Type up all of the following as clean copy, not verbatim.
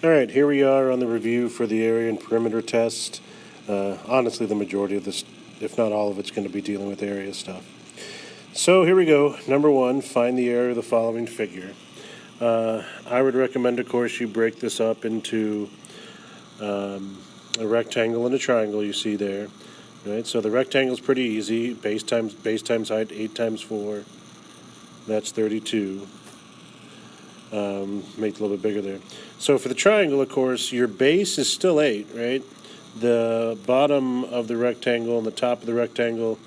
All right, here we are on the review for the area and perimeter test. Honestly, the majority of this, if not all of it's going to be dealing with area stuff. So here we go. Number one, find the area of the following figure. I would recommend, of course, you break this up into a rectangle and a triangle you see there. Right, so the rectangle is pretty easy. Base times height, 8 times 4. That's 32. Make it a little bit bigger there. So for the triangle, of course, your base is still 8, right? The bottom of the rectangle and the top of the rectangle,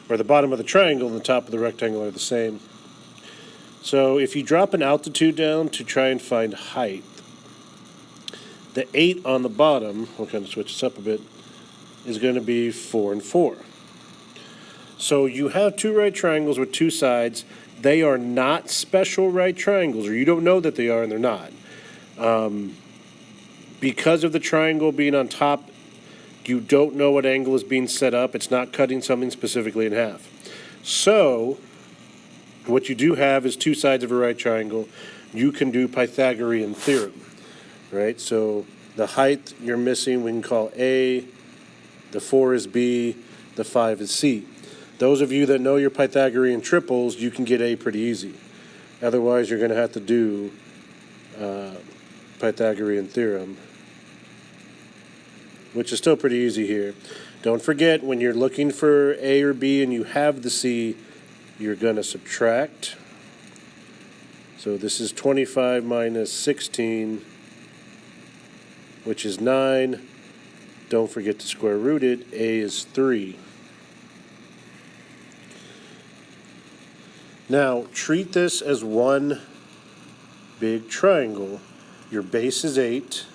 or the bottom of the triangle and the top of the rectangle are the same. So if you drop an altitude down to try and find height, the 8 on the bottom, we'll kind of switch this up a bit, is going to be 4 and 4. So you have two right triangles with two sides. They are not special right triangles, or you don't know that they are, and they're not. Because of the triangle being on top, you don't know what angle is being set up. It's not cutting something specifically in half. So what you do have is two sides of a right triangle. You can do Pythagorean theorem, right? So the height you're missing, we can call A, the 4 is B, the 5 is C. Those of you that know your Pythagorean triples, you can get A pretty easy. Otherwise, you're going to have to do Pythagorean theorem, which is still pretty easy here. Don't forget, when you're looking for A or B and you have the C, you're going to subtract. So this is 25 minus 16, which is 9. Don't forget to square root it. A is 3. Now, treat this as one big triangle. Your base is 8,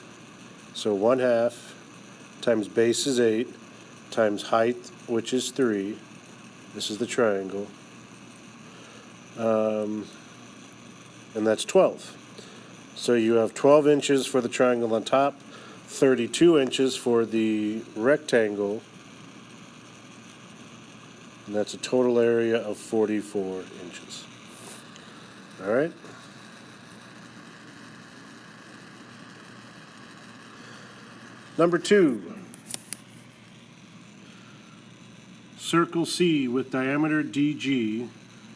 so 1/2 times base is 8 times height, which is 3. This is the triangle. And that's 12. So you have 12 inches for the triangle on top, 32 inches for the rectangle, and that's a total area of 44 inches. All right? Number 2. Circle C with diameter DG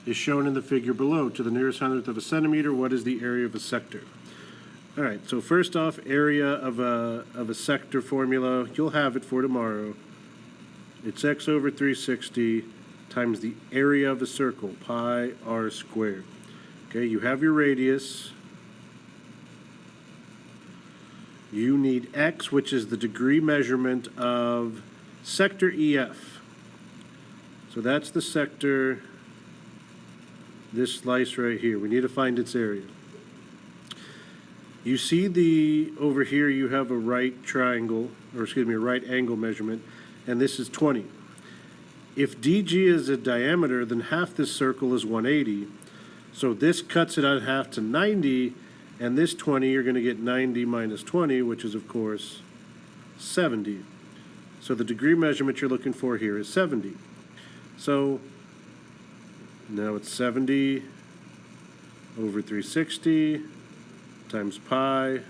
is shown in the figure below. To the nearest hundredth of a centimeter, what is the area of a sector? All right, so first off, area of a sector formula, you'll have it for tomorrow. It's x over 360 times the area of a circle, pi r squared. Okay, you have your radius. You need x, which is the degree measurement of sector EF. So that's the sector, this slice right here. We need to find its area. You see over here you have a right triangle, or excuse me, a right angle measurement, and this is 20. If DG is a diameter, then half this circle is 180. So this cuts it out half to 90, and this 20, you're going to get 90 minus 20, which is, of course, 70. So the degree measurement you're looking for here is 70. So now it's 70 over 360 times pi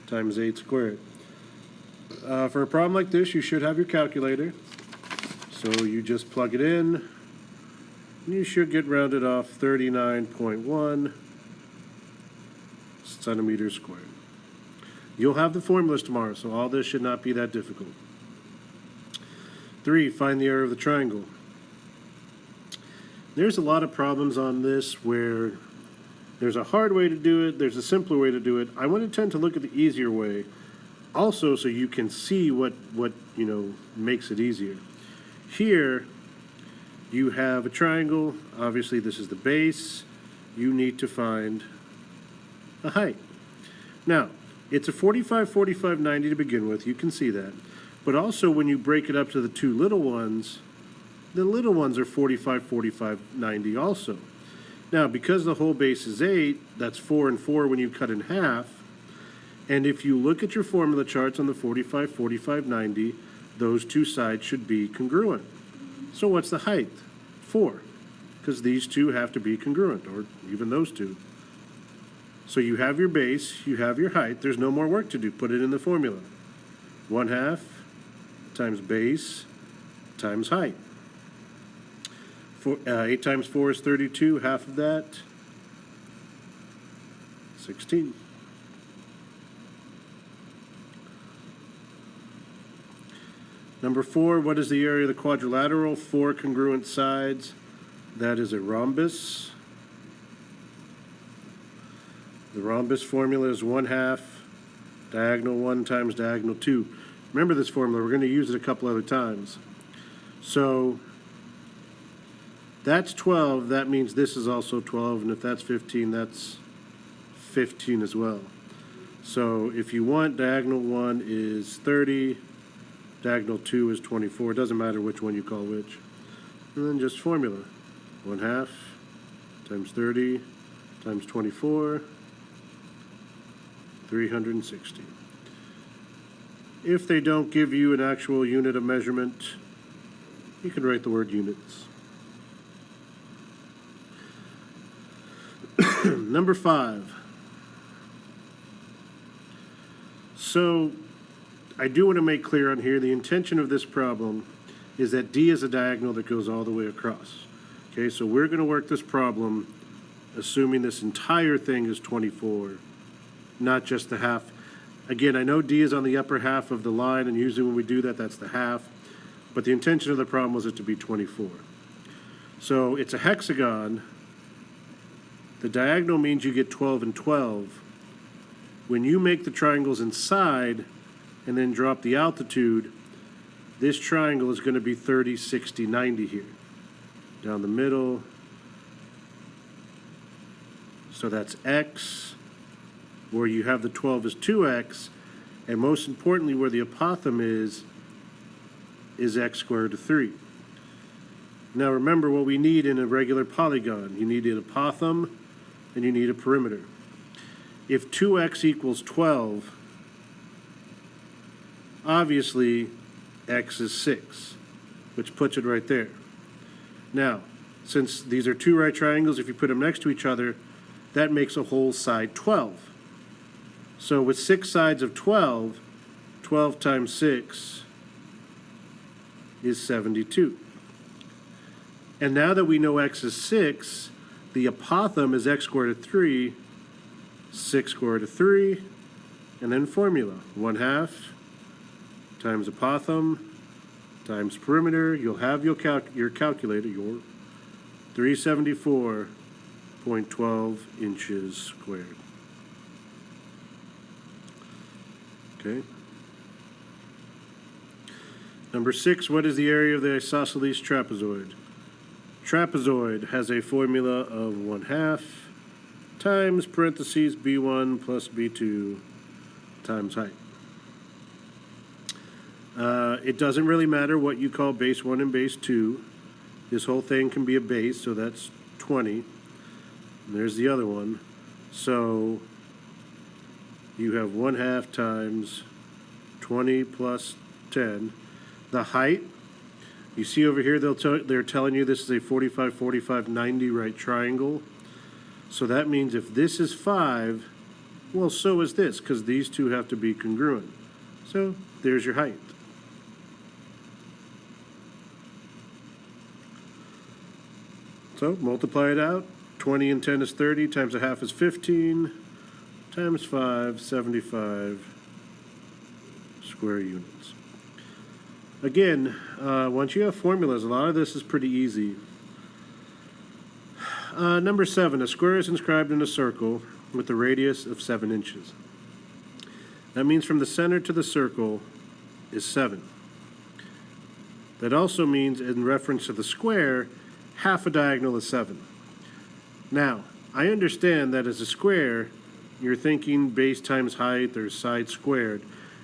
times 8 squared. For a problem like this, you should have your calculator. So you just plug it in, and you should get rounded off 39.1 centimeters squared. You'll have the formulas tomorrow, so all this should not be that difficult. 3, find the area of the triangle. There's a lot of problems on this where there's a hard way to do it, there's a simpler way to do it. I want to tend to look at the easier way, also so you can see what makes it easier. Here, you have a triangle. Obviously, this is the base. You need to find a height. Now, it's a 45, 45, 90 to begin with. You can see that. But also, when you break it up to the two little ones, the little ones are 45, 45, 90 also. Now, because the whole base is 8, that's 4 and 4 when you cut in half. And if you look at your formula charts on the 45, 45, 90, those two sides should be congruent. So what's the height? 4, because these two have to be congruent, or even those two. So you have your base, you have your height. There's no more work to do. Put it in the formula. 1/2 times base times height. 8 times 4 is 32. Half of that, 16. Number 4, what is the area of the quadrilateral? 4 congruent sides. That is a rhombus. The rhombus formula is 1/2 diagonal 1 times diagonal 2. Remember this formula. We're going to use it a couple other times. So that's 12. That means this is also 12. And if that's 15, that's 15 as well. So if you want, diagonal 1 is 30. Diagonal 2 is 24. It doesn't matter which one you call which. And then just formula. 1/2 times 30 times 24, 360. If they don't give you an actual unit of measurement, you can write the word units. Number 5. So I do want to make clear on here, the intention of this problem is that D is a diagonal that goes all the way across. Okay, so we're going to work this problem assuming this entire thing is 24, not just the half. Again, I know D is on the upper half of the line, and usually when we do that, that's the half. But the intention of the problem was it to be 24. So it's a hexagon. The diagonal means you get 12 and 12. When you make the triangles inside and then drop the altitude, this triangle is going to be 30, 60, 90 here. Down the middle. So that's x. Where you have the 12 is 2x. And most importantly, where the apothem is x squared to 3. Now remember what we need in a regular polygon. You need an apothem and you need a perimeter. If 2x equals 12, obviously x is 6, which puts it right there. Now, since these are two right triangles, if you put them next to each other, that makes a whole side 12. So with 6 sides of 12, 12 times 6 is 72. And now that we know x is 6, the apothem is x squared to 3, 6 squared to 3, and then formula. 1/2 times apothem times perimeter. You'll have your calculator, your 374.12 inches squared. Okay. Number 6, what is the area of the isosceles trapezoid? Trapezoid has a formula of 1/2 times parentheses b1 plus b2 times height. It doesn't really matter what you call base 1 and base 2. This whole thing can be a base, so that's 20. And there's the other one. So you have 1/2 times 20 plus 10. The height, you see over here, they're telling you this is a 45, 45, 90 right triangle. So that means if this is 5, well, so is this, because these two have to be congruent. So there's your height. So multiply it out. 20 and 10 is 30, times 1/2 is 15, times 5, 75 square units. Again, once you have formulas, a lot of this is pretty easy. Number 7, a square is inscribed in a circle with a radius of 7 inches. That means from the center to the circle is 7. That also means, in reference to the square, half a diagonal is 7. Now, I understand that as a square, you're thinking base times height or side squared.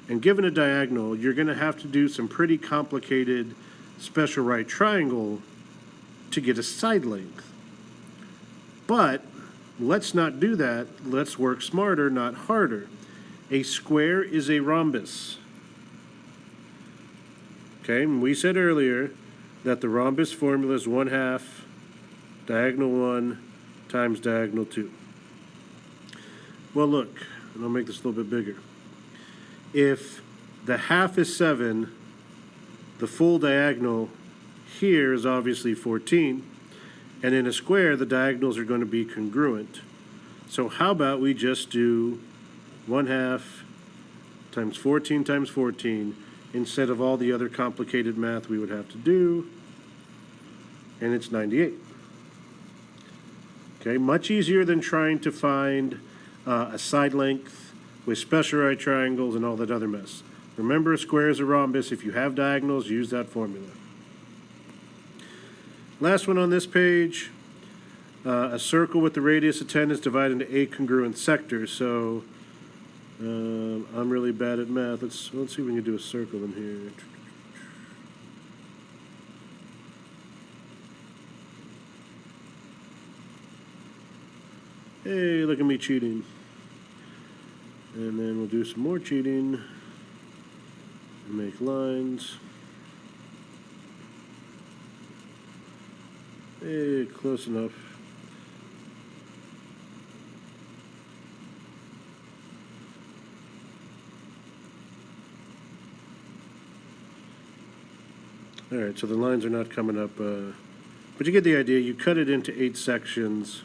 And given a diagonal, you're going to have to do some pretty complicated special right triangle to get a side length. But let's not do that. Let's work smarter, not harder. A square is a rhombus. Okay, and we said earlier that the rhombus formula is 1/2 diagonal 1 times diagonal 2. Well, look, and I'll make this a little bit bigger. If the half is 7, the full diagonal here is obviously 14, and in a square, the diagonals are going to be congruent. So how about we just do 1/2 times 14 times 14 instead of all the other complicated math we would have to do, and it's 98. Okay, much easier than trying to find a side length with special right triangles and all that other mess. Remember, a square is a rhombus. If you have diagonals, use that formula. Last one on this page, a circle with the radius of 10 is divided into 8 congruent sectors. So I'm really bad at math. Let's see if we can do a circle in here. Hey, look at me cheating. And then we'll do some more cheating and make lines. Hey, close enough. All right, so the lines are not coming up, but you get the idea. You cut it into 8 sections,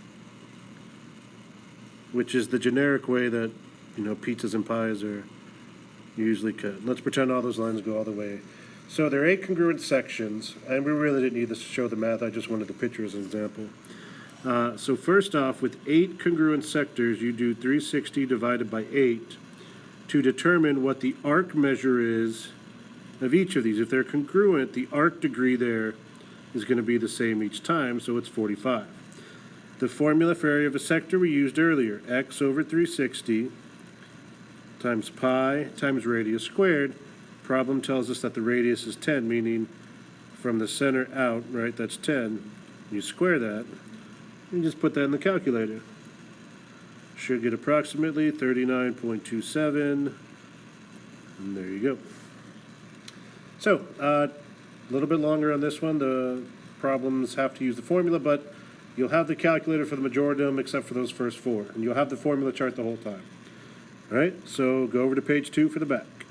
which is the generic way that, you know, pizzas and pies are usually cut. Let's pretend all those lines go all the way. So there are 8 congruent sections, and we really didn't need this to show the math. I just wanted the picture as an example. So first off, with 8 congruent sectors, you do 360 divided by 8 to determine what the arc measure is of each of these. If they're congruent, the arc degree there is going to be the same each time, so it's 45. The formula for area of a sector we used earlier, x over 360 times pi times radius squared. Problem tells us that the radius is 10, meaning from the center out, right, that's 10. You square that, and just put that in the calculator. Should get approximately 39.27, and there you go. So, a little bit longer on this one. The problems have to use the formula, but you'll have the calculator for the majority of them except for those first 4, and you'll have the formula chart the whole time. All right, so go over to page 2 for the back.